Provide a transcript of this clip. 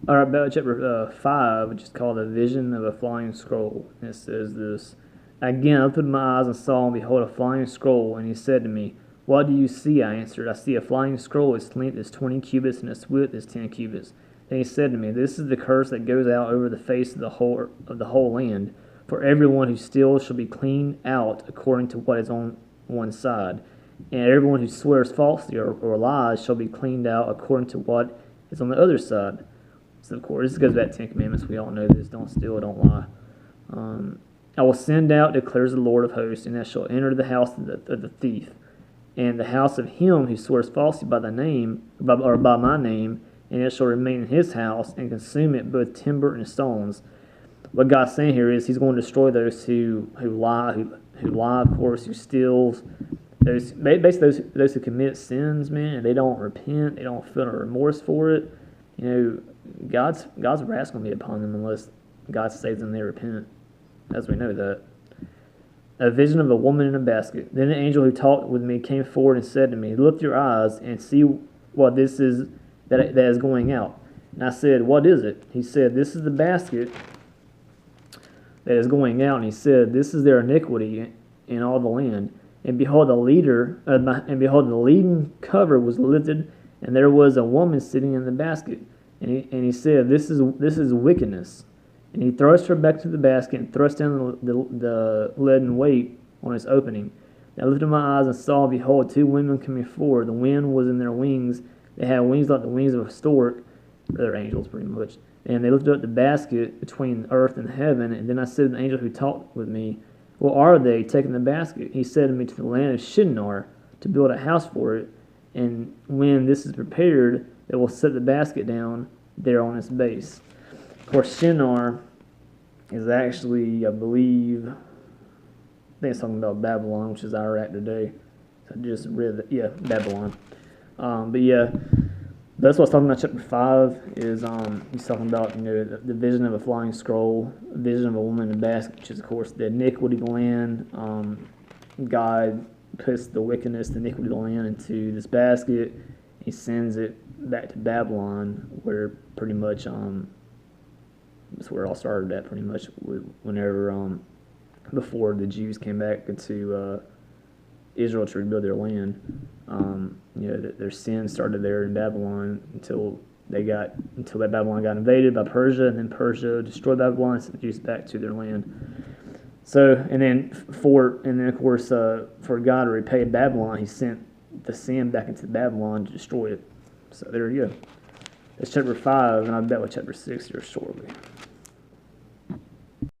All right, about chapter 5, which is called A Vision of a Flying Scroll. And it says this: Again, I opened my eyes and saw, and behold, a flying scroll. And he said to me, What do you see? I answered, I see a flying scroll. Its length is 20 cubits, and its width is 10 cubits. Then he said to me, This is the curse that goes out over the face of the whole land. For everyone who steals shall be cleaned out according to what is on one side, and everyone who swears falsely or lies shall be cleaned out according to what is on the other side. So, of course, this goes back to 10 Commandments. We all know this. Don't steal, don't lie. I will send out, declares the Lord of hosts, and I shall enter the house of the thief, and the house of him who swears falsely by by my name, and it shall remain in his house, and consume it, both timber and stones. What God's saying here is He's going to destroy those who lie, who lie, of course, who steals, basically those who commit sins, man, and they don't repent, they don't feel no remorse for it. You know, God's wrath's going to be upon them unless God saves them and they repent, as we know that. A vision of a woman in a basket. Then the angel who talked with me came forward and said to me, Lift your eyes and see what this is that is going out. And I said, What is it? He said, This is the basket that is going out. And he said, This is their iniquity in all the land. And behold, the leading cover was lifted, and there was a woman sitting in the basket. And he said, This is wickedness. And he thrust her back to the basket and thrust down the leaden weight on its opening. And I lifted my eyes and saw, behold, two women coming forward. The wind was in their wings. They had wings like the wings of a stork. They're angels, pretty much. And they lifted up the basket between earth and heaven. And then I said to the angel who talked with me, Well, are they taking the basket? He said to me, To the land of Shinar, to build a house for it. And when this is prepared, they will set the basket down there on its base. Of course, Shinar is actually, I think it's talking about Babylon, which is Iraq today. So I just read that, yeah, Babylon. But yeah, that's what I was talking about. Chapter 5 is he's talking about the vision of a flying scroll, a vision of a woman in a basket, which is of course the iniquity of the land. God puts the wickedness, the iniquity of the land into this basket. He sends it back to Babylon, where pretty much that's where it all started at. Pretty much whenever before the Jews came back into Israel to rebuild their land. Their sin started there in Babylon until that Babylon got invaded by Persia, and then Persia destroyed Babylon and sent the Jews back to their land. So, and then of course, for God to repay Babylon, He sent the sin back into Babylon to destroy it. So there you go. That's chapter 5, and I'll bet with chapter 6 here shortly.